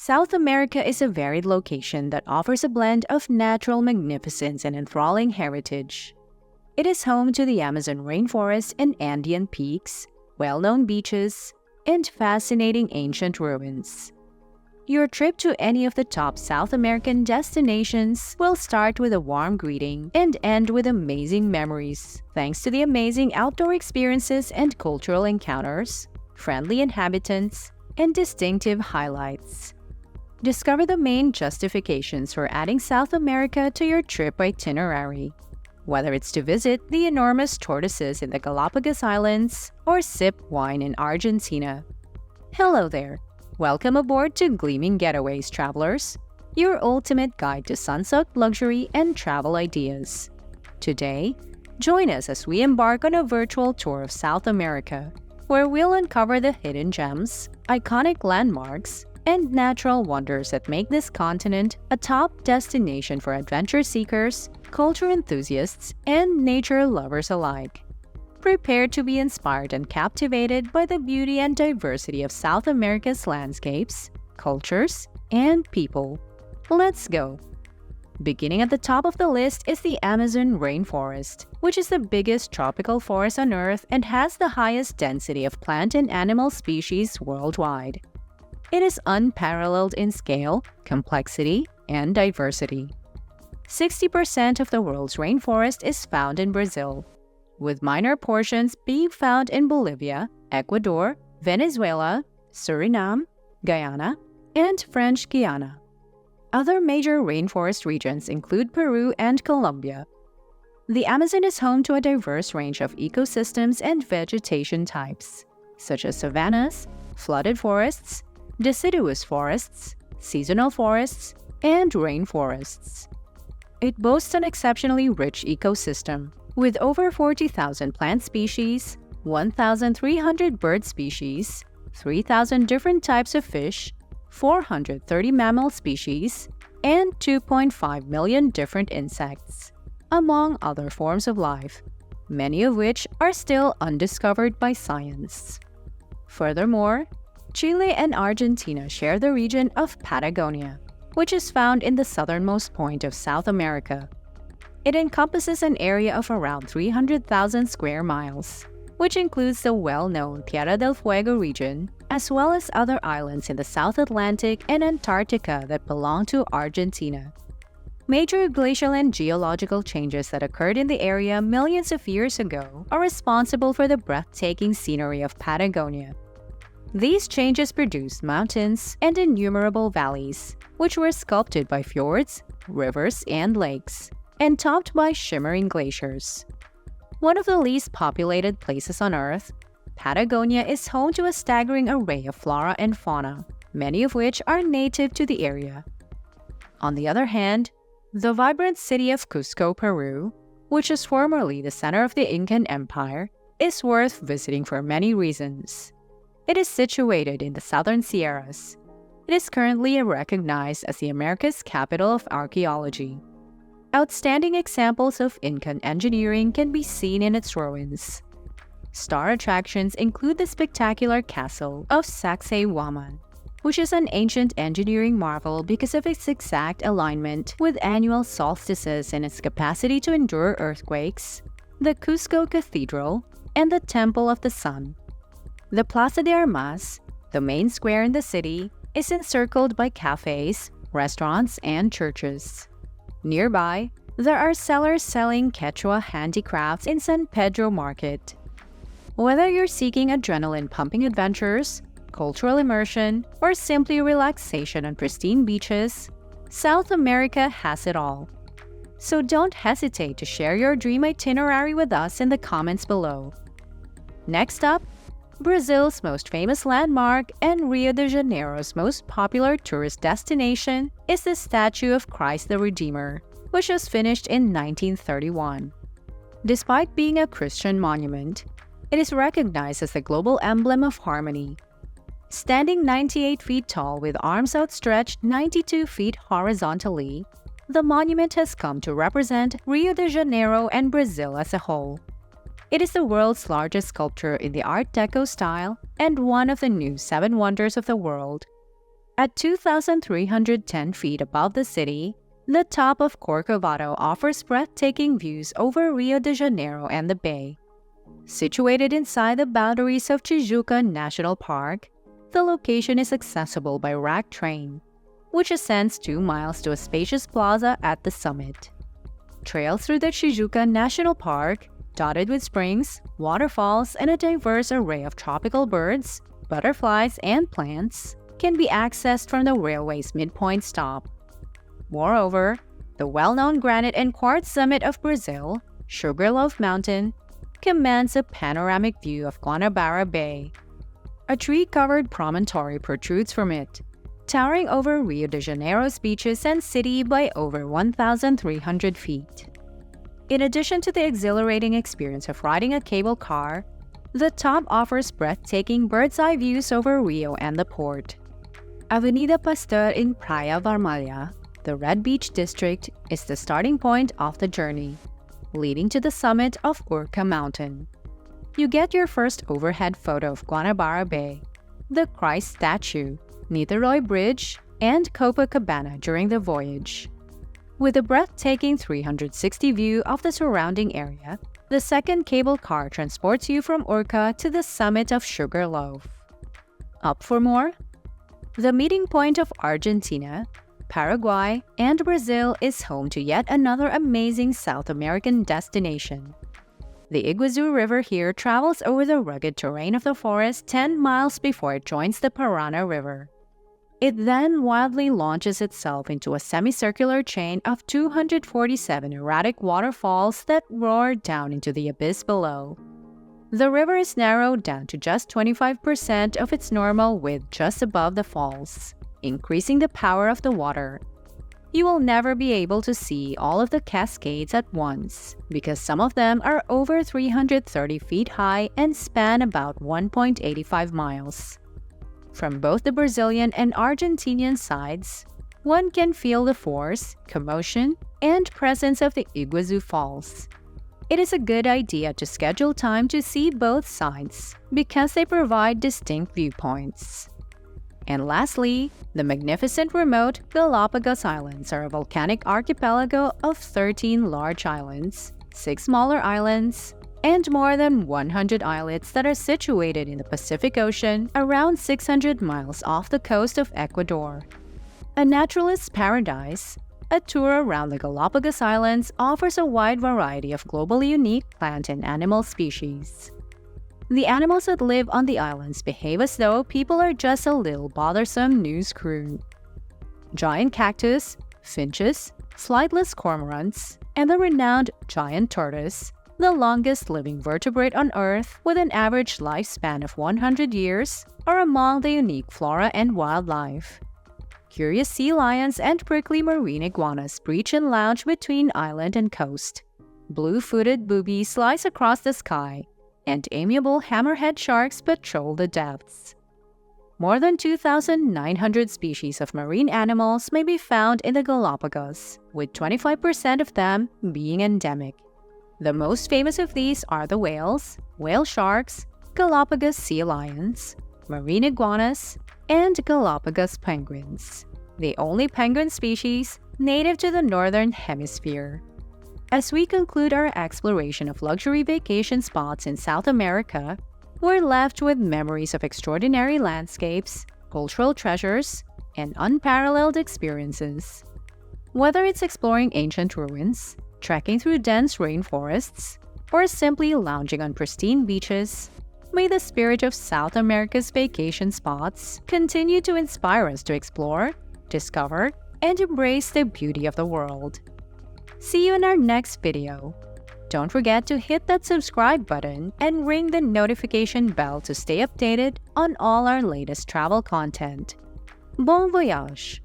South America is a varied location that offers a blend of natural magnificence and enthralling heritage. It is home to the Amazon rainforest and Andean peaks, well-known beaches, and fascinating ancient ruins. Your trip to any of the top South American destinations will start with a warm greeting and end with amazing memories, thanks to the amazing outdoor experiences and cultural encounters, friendly inhabitants, and distinctive highlights. Discover the main justifications for adding South America to your trip itinerary. Whether it's to visit the enormous tortoises in the Galapagos Islands or sip wine in Argentina. Hello there! Welcome aboard to Gleaming Getaways, travelers, your ultimate guide to sun-soaked luxury and travel ideas. Today, join us as we embark on a virtual tour of South America, where we'll uncover the hidden gems, iconic landmarks, and natural wonders that make this continent a top destination for adventure seekers, culture enthusiasts, and nature lovers alike. Prepare to be inspired and captivated by the beauty and diversity of South America's landscapes, cultures, and people. Let's go! Beginning at the top of the list is the Amazon rainforest, which is the biggest tropical forest on Earth and has the highest density of plant and animal species worldwide. It is unparalleled in scale, complexity, and diversity. 60% of the world's rainforest is found in Brazil, with minor portions being found in Bolivia, Ecuador, Venezuela, Suriname, Guyana, and French Guiana. Other major rainforest regions include Peru and Colombia. The Amazon is home to a diverse range of ecosystems and vegetation types, such as savannas, flooded forests, deciduous forests, seasonal forests, and rainforests. It boasts an exceptionally rich ecosystem, with over 40,000 plant species, 1,300 bird species, 3,000 different types of fish, 430 mammal species, and 2.5 million different insects, among other forms of life, many of which are still undiscovered by science. Furthermore, Chile and Argentina share the region of Patagonia, which is found in the southernmost point of South America. It encompasses an area of around 300,000 square miles, which includes the well-known Tierra del Fuego region, as well as other islands in the South Atlantic and Antarctica that belong to Argentina. Major glacial and geological changes that occurred in the area millions of years ago are responsible for the breathtaking scenery of Patagonia. These changes produced mountains and innumerable valleys, which were sculpted by fjords, rivers, and lakes, and topped by shimmering glaciers. One of the least populated places on Earth, Patagonia is home to a staggering array of flora and fauna, many of which are native to the area. On the other hand, the vibrant city of Cusco, Peru, which was formerly the center of the Incan Empire, is worth visiting for many reasons. It is situated in the southern Sierras. It is currently recognized as the America's capital of archaeology. Outstanding examples of Incan engineering can be seen in its ruins. Star attractions include the spectacular castle of Sacsayhuaman, which is an ancient engineering marvel because of its exact alignment with annual solstices and its capacity to endure earthquakes, the Cusco Cathedral, and the Temple of the Sun. The Plaza de Armas, the main square in the city, is encircled by cafes, restaurants, and churches. Nearby, there are sellers selling Quechua handicrafts in San Pedro Market. Whether you're seeking adrenaline-pumping adventures, cultural immersion, or simply relaxation on pristine beaches, South America has it all. So don't hesitate to share your dream itinerary with us in the comments below. Next up, Brazil's most famous landmark and Rio de Janeiro's most popular tourist destination is the statue of Christ the Redeemer, which was finished in 1931. Despite being a Christian monument, it is recognized as the global emblem of harmony. Standing 98 feet tall with arms outstretched 92 feet horizontally, the monument has come to represent Rio de Janeiro and Brazil as a whole. It is the world's largest sculpture in the Art Deco style and one of the new 7 wonders of the world. At 2,310 feet above the city, the top of Corcovado offers breathtaking views over Rio de Janeiro and the Bay. Situated inside the boundaries of Tijuca National Park, the location is accessible by rack train, which ascends 2 miles to a spacious plaza at the summit. Trails through the Tijuca National Park, dotted with springs, waterfalls, and a diverse array of tropical birds, butterflies, and plants, can be accessed from the railway's midpoint stop. Moreover, the well-known granite and quartz summit of Brazil, Sugarloaf Mountain, commands a panoramic view of Guanabara Bay. A tree-covered promontory protrudes from it, towering over Rio de Janeiro's beaches and city by over 1,300 feet. In addition to the exhilarating experience of riding a cable car, the top offers breathtaking bird's-eye views over Rio and the port. Avenida Pasteur in Praia Vermelha, the Red Beach district, is the starting point of the journey, leading to the summit of Urca Mountain. You get your first overhead photo of Guanabara Bay, the Christ statue, Niterói Bridge, and Copacabana during the voyage. With a breathtaking 360 view of the surrounding area, the second cable car transports you from Urca to the summit of Sugarloaf. Up for more? The meeting point of Argentina, Paraguay, and Brazil is home to yet another amazing South American destination. The Iguazu River here travels over the rugged terrain of the forest 10 miles before it joins the Parana River. It then wildly launches itself into a semicircular chain of 247 erratic waterfalls that roar down into the abyss below. The river is narrowed down to just 25% of its normal width just above the falls, increasing the power of the water. You will never be able to see all of the cascades at once, because some of them are over 330 feet high and span about 1.85 miles. From both the Brazilian and Argentinian sides, one can feel the force, commotion, and presence of the Iguazu Falls. It is a good idea to schedule time to see both sides, because they provide distinct viewpoints. And lastly, the magnificent remote Galapagos Islands are a volcanic archipelago of 13 large islands, 6 smaller islands, and more than 100 islets that are situated in the Pacific Ocean around 600 miles off the coast of Ecuador. A naturalist's paradise, a tour around the Galapagos Islands offers a wide variety of globally unique plant and animal species. The animals that live on the islands behave as though people are just a little bothersome news crew. Giant cactus, finches, flightless cormorants, and the renowned giant tortoise, the longest living vertebrate on Earth with an average lifespan of 100 years, are among the unique flora and wildlife. Curious sea lions and prickly marine iguanas breach and lounge between island and coast. Blue-footed boobies slice across the sky, and amiable hammerhead sharks patrol the depths. More than 2,900 species of marine animals may be found in the Galapagos, with 25% of them being endemic. The most famous of these are the whales, whale sharks, Galapagos sea lions, marine iguanas, and Galapagos penguins, the only penguin species native to the northern hemisphere. As we conclude our exploration of luxury vacation spots in South America, we're left with memories of extraordinary landscapes, cultural treasures, and unparalleled experiences. Whether it's exploring ancient ruins, trekking through dense rainforests, or simply lounging on pristine beaches, may the spirit of South America's vacation spots continue to inspire us to explore, discover, and embrace the beauty of the world. See you in our next video. Don't forget to hit that subscribe button and ring the notification bell to stay updated on all our latest travel content. Bon voyage!